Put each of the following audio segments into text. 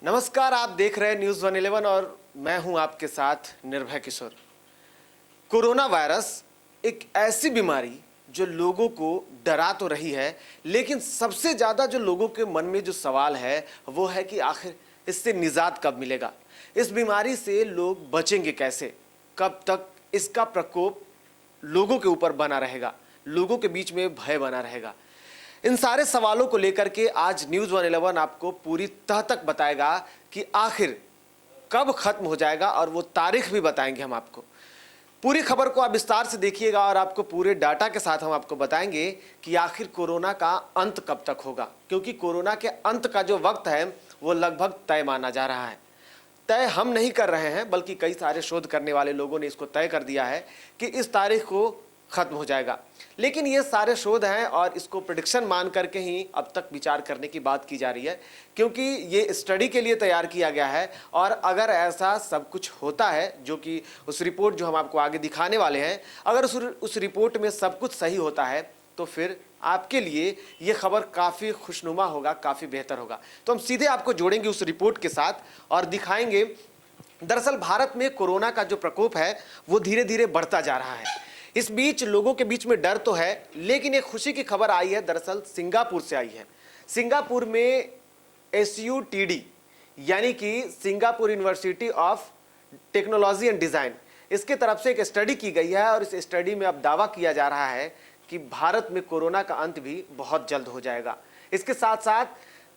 नमस्कार, आप देख रहे हैं न्यूज़ 111 और मैं हूं आपके साथ निर्भय किशोर। कोरोना वायरस एक ऐसी बीमारी जो लोगों को डरा तो रही है, लेकिन सबसे ज़्यादा जो लोगों के मन में जो सवाल है वो है कि आखिर इससे निजात कब मिलेगा। इस बीमारी से लोग बचेंगे कैसे, कब तक इसका प्रकोप लोगों के ऊपर बना रहेगा, लोगों के बीच में भय बना रहेगा। इन सारे सवालों को लेकर के आज न्यूज़ 111 आपको पूरी तह तक बताएगा कि आखिर कब खत्म हो जाएगा, और वो तारीख भी बताएंगे हम आपको। पूरी खबर को आप विस्तार से देखिएगा और आपको पूरे डाटा के साथ हम आपको बताएंगे कि आखिर कोरोना का अंत कब तक होगा, क्योंकि कोरोना के अंत का जो वक्त है वो लगभग तय माना जा रहा है। तय हम नहीं कर रहे हैं, बल्कि कई सारे शोध करने वाले लोगों ने इसको तय कर दिया है कि इस तारीख को खत्म हो जाएगा। लेकिन ये सारे शोध हैं और इसको प्रेडिक्शन मान करके ही अब तक विचार करने की बात की जा रही है, क्योंकि ये स्टडी के लिए तैयार किया गया है। और अगर ऐसा सब कुछ होता है, जो कि उस रिपोर्ट जो हम आपको आगे दिखाने वाले हैं, अगर उस रिपोर्ट में सब कुछ सही होता है तो फिर आपके लिए ये खबर काफ़ी खुशनुमा होगा, काफ़ी बेहतर होगा। तो हम सीधे आपको जोड़ेंगे उस रिपोर्ट के साथ और दिखाएंगे। दरअसल भारत में कोरोना का जो प्रकोप है वो धीरे धीरे बढ़ता जा रहा है। इस बीच लोगों के बीच में डर तो है, लेकिन एक खुशी की खबर आई है, दरअसल सिंगापुर से आई है। सिंगापुर में SUTD यानी कि Singapore university of technology and design, इसके तरफ से एक स्टडी की गई है और इस स्टडी में अब दावा किया जा रहा है कि भारत में कोरोना का अंत भी बहुत जल्द हो जाएगा। इसके साथ साथ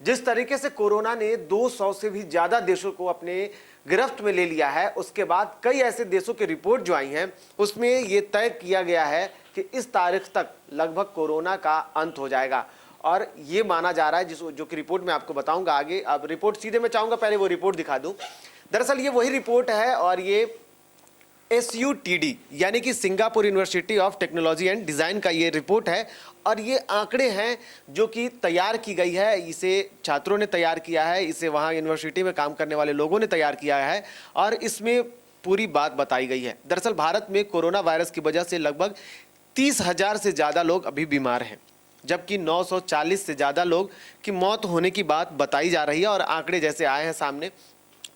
जिस तरीके से कोरोना ने 200 से भी ज़्यादा देशों को अपने गिरफ्त में ले लिया है, उसके बाद कई ऐसे देशों की रिपोर्ट जो आई हैं उसमें ये तय किया गया है कि इस तारीख तक लगभग कोरोना का अंत हो जाएगा। और ये माना जा रहा है, जो कि रिपोर्ट मैं आपको बताऊंगा आगे। अब रिपोर्ट सीधे मैं चाहूँगा पहले वो रिपोर्ट दिखा दूँ। दरअसल ये वही रिपोर्ट है और ये SUTD यानी कि Singapore university of technology and design का ये रिपोर्ट है। और ये आंकड़े हैं जो कि तैयार की गई है, इसे छात्रों ने तैयार किया है, इसे वहाँ यूनिवर्सिटी में काम करने वाले लोगों ने तैयार किया है और इसमें पूरी बात बताई गई है। दरअसल भारत में कोरोना वायरस की वजह से लगभग 30,000 से ज़्यादा लोग अभी बीमार हैं, जबकि 940 से ज़्यादा लोग की मौत होने की बात बताई जा रही है। और आंकड़े जैसे आए हैं सामने,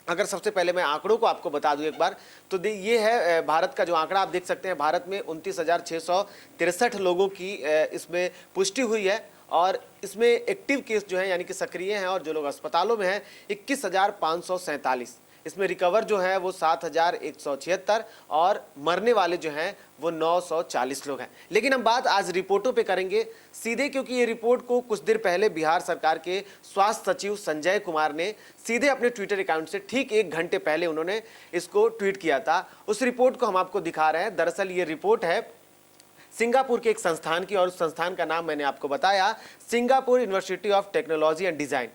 अगर सबसे पहले मैं आंकड़ों को आपको बता दूं एक बार, तो ये है भारत का जो आंकड़ा आप देख सकते हैं। भारत में 29,663 लोगों की इसमें पुष्टि हुई है और इसमें एक्टिव केस जो है यानी कि सक्रिय हैं और जो लोग अस्पतालों में हैं 21,547। इसमें रिकवर जो है वो 7,176 और मरने वाले जो हैं वो 940 लोग हैं। लेकिन हम बात आज रिपोर्टों पे करेंगे सीधे, क्योंकि ये रिपोर्ट को कुछ देर पहले बिहार सरकार के स्वास्थ्य सचिव संजय कुमार ने सीधे अपने ट्विटर अकाउंट से ठीक 1 घंटे पहले उन्होंने इसको ट्वीट किया था। उस रिपोर्ट को हम आपको दिखा रहे हैं। दरअसल ये रिपोर्ट है सिंगापुर के एक संस्थान की और उस संस्थान का नाम मैंने आपको बताया, Singapore university of technology and design,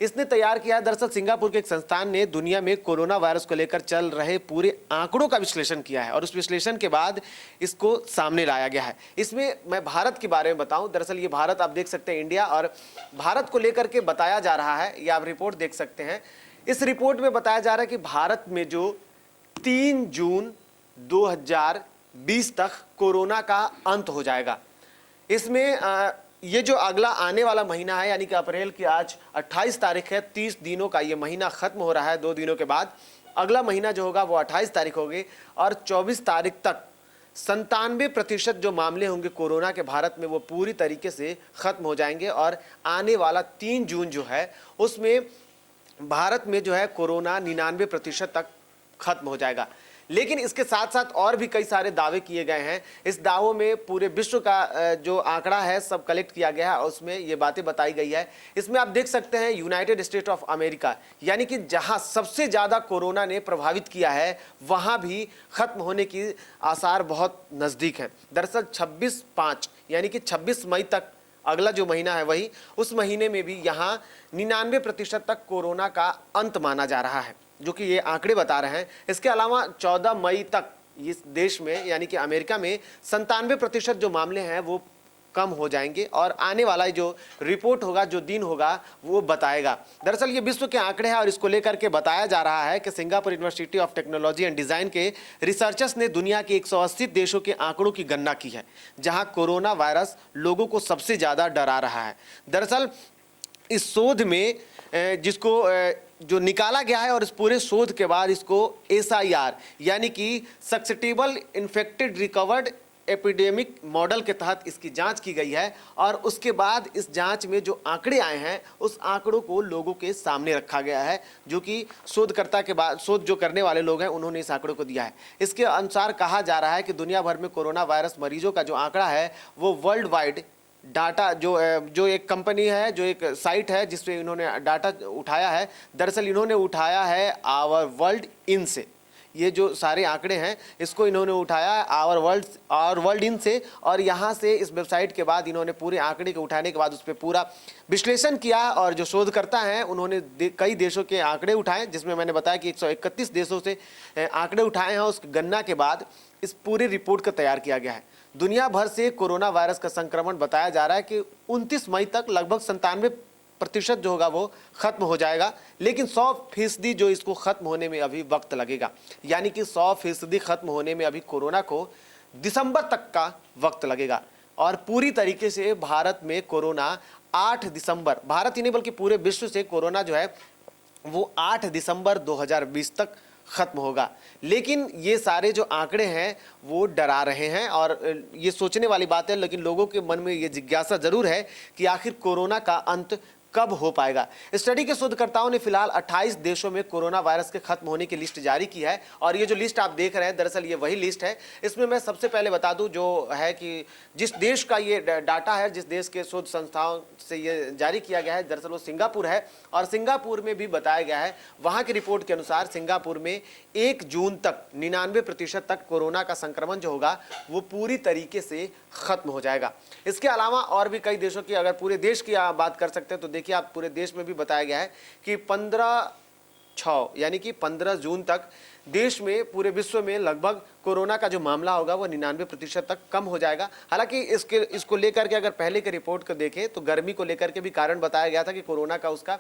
इसने तैयार किया है। दरअसल सिंगापुर के एक संस्थान ने दुनिया में कोरोना वायरस को लेकर चल रहे पूरे आंकड़ों का विश्लेषण किया है और उस विश्लेषण के बाद इसको सामने लाया गया है। इसमें मैं भारत के बारे में बताऊं, दरअसल ये भारत आप देख सकते हैं, इंडिया, और भारत को लेकर के बताया जा रहा है। ये आप रिपोर्ट देख सकते हैं। इस रिपोर्ट में बताया जा रहा है कि भारत में जो 3 जून 2020 तक कोरोना का अंत हो जाएगा। इसमें ये जो अगला आने वाला महीना है यानी कि अप्रैल की आज 28 तारीख है, 30 दिनों का ये महीना खत्म हो रहा है। 2 दिनों के बाद अगला महीना जो होगा वो 28 तारीख होगी और 24 तारीख तक 97% जो मामले होंगे कोरोना के भारत में वो पूरी तरीके से खत्म हो जाएंगे। और आने वाला 3 जून जो है उसमें भारत में जो है कोरोना 99% तक खत्म हो जाएगा। लेकिन इसके साथ साथ और भी कई सारे दावे किए गए हैं। इस दावों में पूरे विश्व का जो आंकड़ा है सब कलेक्ट किया गया है और उसमें ये बातें बताई गई है। इसमें आप देख सकते हैं यूनाइटेड स्टेट ऑफ अमेरिका, यानी कि जहां सबसे ज़्यादा कोरोना ने प्रभावित किया है वहां भी खत्म होने की आसार बहुत नज़दीक हैं। दरअसल 26/5 यानी कि 26 मई तक अगला जो महीना है वही, उस महीने में भी यहाँ 99% तक कोरोना का अंत माना जा रहा है, जो कि ये आंकड़े बता रहे हैं। इसके अलावा 14 मई तक इस देश में यानी कि अमेरिका में 97% जो मामले हैं वो कम हो जाएंगे और आने वाला जो रिपोर्ट होगा, जो दिन होगा, वो बताएगा। दरअसल ये विश्व के आंकड़े हैं और इसको लेकर के बताया जा रहा है कि Singapore university of technology and design के रिसर्चर्स ने दुनिया के 180 देशों के आंकड़ों की गणना की है जहां कोरोना वायरस लोगों को सबसे ज़्यादा डरा रहा है। दरअसल इस शोध में जिसको जो निकाला गया है और इस पूरे शोध के बाद इसको SIR यानी कि susceptible infected recovered epidemic model के तहत इसकी जांच की गई है और उसके बाद इस जांच में जो आंकड़े आए हैं उस आंकड़ों को लोगों के सामने रखा गया है, जो कि शोधकर्ता के बाद शोध जो करने वाले लोग हैं उन्होंने इस आंकड़ों को दिया है। इसके अनुसार कहा जा रहा है कि दुनिया भर में कोरोना वायरस मरीजों का जो आंकड़ा है वो वर्ल्ड वाइड डाटा जो एक कंपनी है, जो एक साइट है जिसपे इन्होंने डाटा उठाया है, दरअसल इन्होंने उठाया है आवर वर्ल्ड इन से। ये जो सारे आंकड़े हैं इसको इन्होंने उठाया आवर वर्ल्ड इन से और यहाँ से इस वेबसाइट के बाद इन्होंने पूरे आंकड़े को उठाने के बाद उस पर पूरा विश्लेषण किया और जो शोधकर्ता हैं उन्होंने कई देशों के आंकड़े उठाए, जिसमें मैंने बताया कि 131 देशों से आंकड़े उठाए हैं। उस गणना के बाद इस पूरी रिपोर्ट को तैयार किया गया है। दुनिया भर से कोरोना वायरस का संक्रमण बताया जा रहा है कि 29 मई तक लगभग 97% जो होगा वो खत्म हो जाएगा, लेकिन 100% जो इसको खत्म होने में अभी वक्त लगेगा, यानी कि 100% खत्म होने में अभी कोरोना को दिसंबर तक का वक्त लगेगा। और पूरी तरीके से भारत में कोरोना 8 दिसंबर, भारत ही नहीं बल्कि पूरे विश्व से कोरोना जो है वो 8 दिसंबर 2020 तक खत्म होगा। लेकिन ये सारे जो आंकड़े हैं वो डरा रहे हैं और ये सोचने वाली बात है, लेकिन लोगों के मन में ये जिज्ञासा जरूर है कि आखिर कोरोना का अंत कब हो पाएगा। स्टडी के शोधकर्ताओं ने फिलहाल 28 देशों में कोरोना वायरस के खत्म होने की लिस्ट जारी की है और ये जो लिस्ट आप देख रहे हैं दरअसल ये वही लिस्ट है। इसमें मैं सबसे पहले बता दूं जो है कि जिस देश का ये डाटा है, जिस देश के शोध संस्थाओं से ये जारी किया गया है, दरअसल वो सिंगापुर है और सिंगापुर में भी बताया गया है, वहाँ की रिपोर्ट के अनुसार सिंगापुर में 1 जून तक 99% तक कोरोना का संक्रमण जो होगा वो पूरी तरीके से खत्म हो जाएगा। इसके अलावा और भी कई देशों की अगर पूरे देश की आप बात कर सकते हैं तो देखिए आप पूरे देश में भी बताया गया है कि 15/6 यानी कि 15 जून तक देश में पूरे विश्व में लगभग कोरोना का जो मामला होगा वो 99% तक कम हो जाएगा। हालांकि इसको लेकर के अगर पहले की रिपोर्ट को देखें तो गर्मी को लेकर के भी कारण बताया गया था कि कोरोना का उसका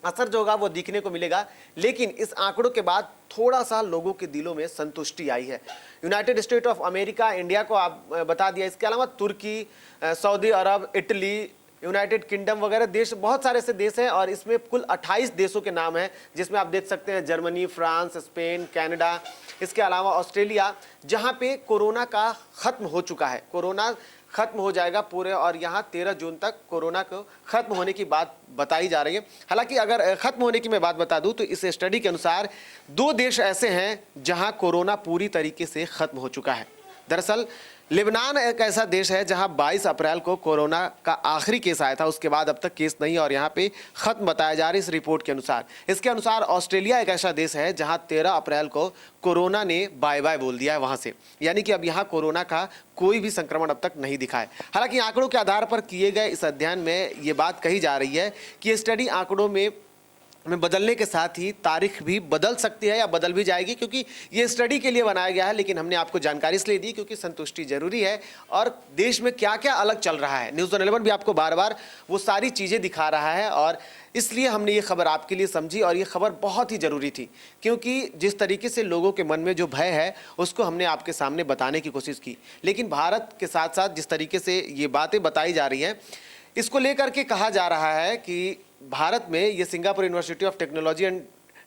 असर जो होगा वो दिखने को मिलेगा, लेकिन इस आंकड़ों के बाद थोड़ा सा लोगों के दिलों में संतुष्टि आई है। United state of America, India को आप बता दिया, इसके अलावा तुर्की, सऊदी अरब, इटली, यूनाइटेड किंगडम वगैरह देश, बहुत सारे ऐसे देश हैं और इसमें कुल 28 देशों के नाम हैं, जिसमें आप देख सकते हैं जर्मनी, फ्रांस, स्पेन, कनाडा, इसके अलावा ऑस्ट्रेलिया, जहां पे कोरोना का खत्म हो चुका है, कोरोना खत्म हो जाएगा पूरे, और यहाँ 13 जून तक कोरोना को खत्म होने की बात बताई जा रही है। हालांकि अगर खत्म होने की मैं बात बता दूं तो इस स्टडी के अनुसार 2 देश ऐसे हैं जहां कोरोना पूरी तरीके से खत्म हो चुका है। दरअसल लेबनान एक ऐसा देश है जहां 22 अप्रैल को कोरोना का आखिरी केस आया था, उसके बाद अब तक केस नहीं और यहां पे खत्म बताया जा रहा है इस रिपोर्ट के अनुसार। इसके अनुसार ऑस्ट्रेलिया एक ऐसा देश है जहां 13 अप्रैल को कोरोना ने बाय बाय बोल दिया है वहां से, यानी कि अब यहां कोरोना का कोई भी संक्रमण अब तक नहीं दिखा है। हालांकि आंकड़ों के आधार पर किए गए इस अध्ययन में ये बात कही जा रही है कि ये स्टडी आंकड़ों में बदलने के साथ ही तारीख भी बदल सकती है या बदल भी जाएगी, क्योंकि ये स्टडी के लिए बनाया गया है। लेकिन हमने आपको जानकारी इसलिए दी क्योंकि संतुष्टि जरूरी है और देश में क्या क्या अलग चल रहा है, न्यूज़ 11 भी आपको बार बार वो सारी चीज़ें दिखा रहा है और इसलिए हमने ये खबर आपके लिए समझी और ये खबर बहुत ही ज़रूरी थी, क्योंकि जिस तरीके से लोगों के मन में जो भय है उसको हमने आपके सामने बताने की कोशिश की। लेकिन भारत के साथ साथ जिस तरीके से ये बातें बताई जा रही हैं, इसको लेकर के कहा जा रहा है कि भारत में ये Singapore university of technology and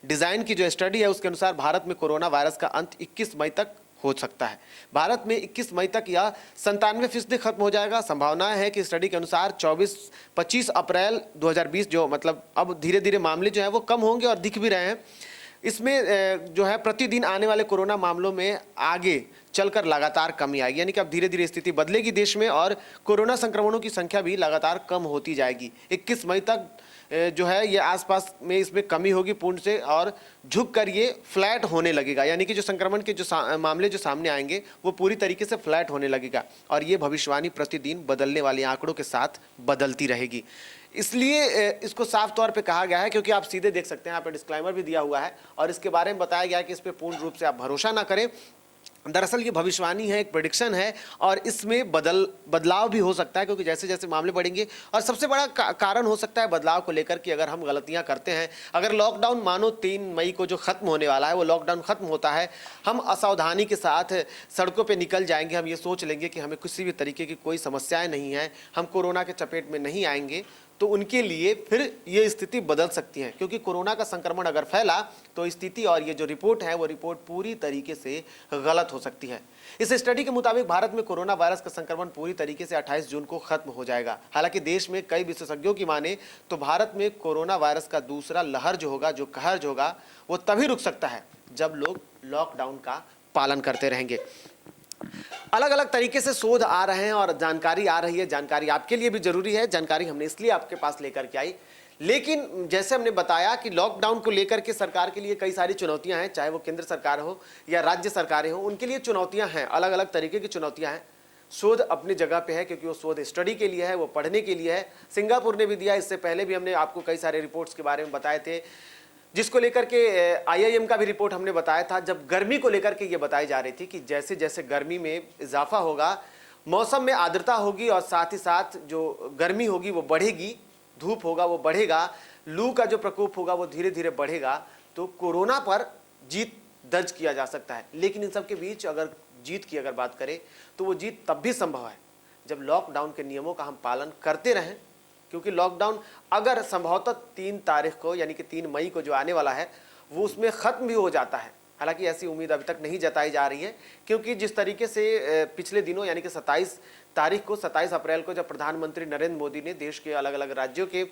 design की जो स्टडी है उसके अनुसार भारत में कोरोना वायरस का अंत 21 मई तक हो सकता है। भारत में 21 मई तक या 97% खत्म हो जाएगा। संभावनाएं है कि स्टडी के अनुसार 25 अप्रैल 2020 जो मतलब अब धीरे धीरे मामले जो है वो कम होंगे और दिख भी रहे हैं। इसमें जो है प्रतिदिन आने वाले कोरोना मामलों में आगे चलकर लगातार कमी आएगी, यानी कि अब धीरे धीरे स्थिति बदलेगी देश में और कोरोना संक्रमणों की संख्या भी लगातार कम होती जाएगी। 21 मई तक जो है ये आसपास में इसमें कमी होगी पूर्ण से और झुक कर ये फ्लैट होने लगेगा, यानी कि जो संक्रमण के जो मामले जो सामने आएंगे वो पूरी तरीके से फ्लैट होने लगेगा और ये भविष्यवाणी प्रतिदिन बदलने वाले आंकड़ों के साथ बदलती रहेगी। इसलिए इसको साफ तौर पे कहा गया है, क्योंकि आप सीधे देख सकते हैं यहाँ पे डिस्क्लेमर भी दिया हुआ है और इसके बारे में बताया गया है कि इस पर पूर्ण रूप से आप भरोसा ना करें। दरअसल ये भविष्यवाणी है, एक प्रेडिक्शन है और इसमें बदलाव भी हो सकता है, क्योंकि जैसे जैसे मामले बढ़ेंगे और सबसे बड़ा कारण हो सकता है बदलाव को लेकर कि अगर हम गलतियां करते हैं, अगर लॉकडाउन मानो 3 मई को जो खत्म होने वाला है वो लॉकडाउन खत्म होता है, हम असावधानी के साथ सड़कों पे निकल जाएंगे, हम ये सोच लेंगे कि हमें किसी भी तरीके की कोई समस्याएं नहीं है, हम कोरोना के चपेट में नहीं आएंगे, तो उनके लिए फिर ये स्थिति बदल सकती है, क्योंकि कोरोना का संक्रमण अगर फैला तो स्थिति और ये जो रिपोर्ट है वो रिपोर्ट पूरी तरीके से गलत हो सकती है। इस स्टडी के मुताबिक भारत में कोरोना वायरस का संक्रमण पूरी तरीके से 28 जून को खत्म हो जाएगा। हालांकि देश में कई विशेषज्ञों की माने तो भारत में कोरोना वायरस का दूसरा लहर जो होगा, जो कहर जो होगा, वो तभी रुक सकता है जब लोग लॉकडाउन का पालन करते रहेंगे। अलग अलग तरीके से शोध आ रहे हैं और जानकारी आ रही है। जानकारी आपके लिए भी जरूरी है, जानकारी हमने इसलिए आपके पास लेकर के आई। लेकिन जैसे हमने बताया कि लॉकडाउन को लेकर के सरकार के लिए कई सारी चुनौतियां हैं, चाहे वो केंद्र सरकार हो या राज्य सरकारें हो, उनके लिए चुनौतियां हैं, अलग अलग तरीके की चुनौतियां हैं। शोध अपनी जगह पे है, क्योंकि वो शोध स्टडी के लिए है, वो पढ़ने के लिए है। सिंगापुर ने भी दिया, इससे पहले भी हमने आपको कई सारे रिपोर्ट्स के बारे में बताए थे, जिसको लेकर के IIM का भी रिपोर्ट हमने बताया था, जब गर्मी को लेकर के ये बताई जा रही थी कि जैसे जैसे गर्मी में इजाफा होगा, मौसम में आर्द्रता होगी और साथ ही साथ जो गर्मी होगी वो बढ़ेगी, धूप होगा वो बढ़ेगा, लू का जो प्रकोप होगा वो धीरे धीरे बढ़ेगा, तो कोरोना पर जीत दर्ज किया जा सकता है। लेकिन इन सब के बीच अगर जीत की अगर बात करें तो वो जीत तब भी संभव है जब लॉकडाउन के नियमों का हम पालन करते रहें, क्योंकि लॉकडाउन अगर संभवतः 3 तारीख को यानी कि 3 मई को जो आने वाला है वो उसमें ख़त्म भी हो जाता है। हालांकि ऐसी उम्मीद अभी तक नहीं जताई जा रही है, क्योंकि जिस तरीके से पिछले दिनों यानी कि 27 तारीख को, 27 अप्रैल को जब प्रधानमंत्री नरेंद्र मोदी ने देश के अलग अलग राज्यों के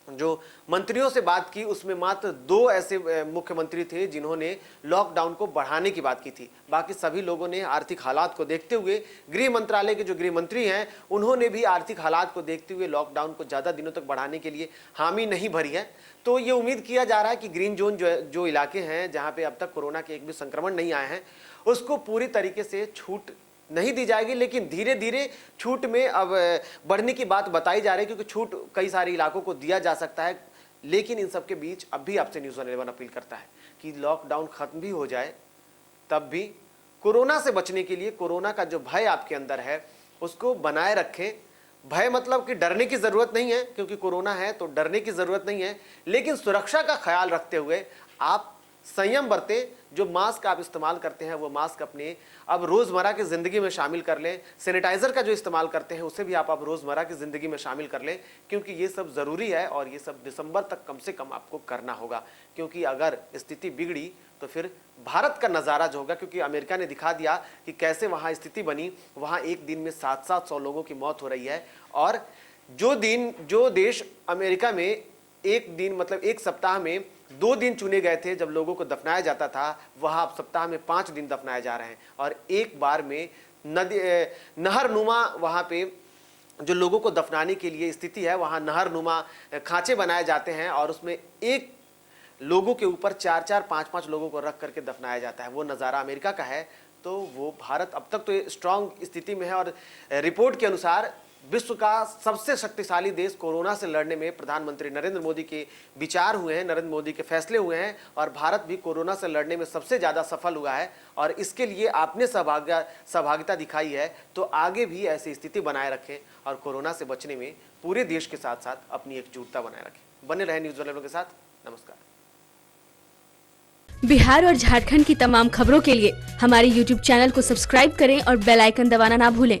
जो मंत्रियों से बात की, उसमें मात्र 2 ऐसे मुख्यमंत्री थे जिन्होंने लॉकडाउन को बढ़ाने की बात की थी। बाकी सभी लोगों ने आर्थिक हालात को देखते हुए, गृह मंत्रालय के जो गृह मंत्री हैं उन्होंने भी आर्थिक हालात को देखते हुए लॉकडाउन को ज़्यादा दिनों तक बढ़ाने के लिए हामी नहीं भरी है। तो ये उम्मीद किया जा रहा है कि ग्रीन जोन जो इलाके हैं जहाँ पे अब तक कोरोना के एक भी संक्रमण नहीं आए हैं, उसको पूरी तरीके से छूट नहीं दी जाएगी। लेकिन धीरे धीरे छूट में अब बढ़ने की बात बताई जा रही है, क्योंकि छूट कई सारे इलाकों को दिया जा सकता है। लेकिन इन सब के बीच अब भी आपसे न्यूज़ 11 अपील करता है कि लॉकडाउन खत्म भी हो जाए, तब भी कोरोना से बचने के लिए, कोरोना का जो भय आपके अंदर है उसको बनाए रखें। भय मतलब कि डरने की ज़रूरत नहीं है, क्योंकि कोरोना है तो डरने की ज़रूरत नहीं है, लेकिन सुरक्षा का ख्याल रखते हुए आप संयम बरतें। जो मास्क आप इस्तेमाल करते हैं वो मास्क अपने अब रोज़मर्रा की ज़िंदगी में शामिल कर लें। सैनिटाइज़र का जो इस्तेमाल करते हैं उसे भी आप अब रोज़मर्रा की ज़िंदगी में शामिल कर लें, क्योंकि ये सब ज़रूरी है और ये सब दिसंबर तक कम से कम आपको करना होगा। क्योंकि अगर स्थिति बिगड़ी तो फिर भारत का नज़ारा जो होगा, क्योंकि अमेरिका ने दिखा दिया कि कैसे वहाँ स्थिति बनी, वहाँ एक दिन में 700 लोगों की मौत हो रही है। और जो देश अमेरिका में एक दिन मतलब एक सप्ताह में 2 दिन चुने गए थे जब लोगों को दफनाया जाता था, वहाँ अब सप्ताह में 5 दिन दफनाए जा रहे हैं। और एक बार में नहरनुमा वहाँ पे जो लोगों को दफनाने के लिए स्थिति है, वहाँ नहरनुमा खांचे बनाए जाते हैं और उसमें एक लोगों के ऊपर 4-4, 5-5 लोगों को रख करके दफनाया जाता है। वो नज़ारा अमेरिका का है। तो वो भारत अब तक तो स्ट्रांग स्थिति में है और रिपोर्ट के अनुसार विश्व का सबसे शक्तिशाली देश कोरोना से लड़ने में प्रधानमंत्री नरेंद्र मोदी के विचार हुए हैं, नरेंद्र मोदी के फैसले हुए हैं और भारत भी कोरोना से लड़ने में सबसे ज़्यादा सफल हुआ है। और इसके लिए आपने सहभागिता दिखाई है, तो आगे भी ऐसी स्थिति बनाए रखें और कोरोना से बचने में पूरे देश के साथ साथ अपनी एकजुटता बनाए रखें। बने रहे न्यूज़ 11 के साथ। नमस्कार। बिहार और झारखंड की तमाम खबरों के लिए हमारे YouTube चैनल को सब्सक्राइब करें और बेल आइकन दबाना ना भूलें।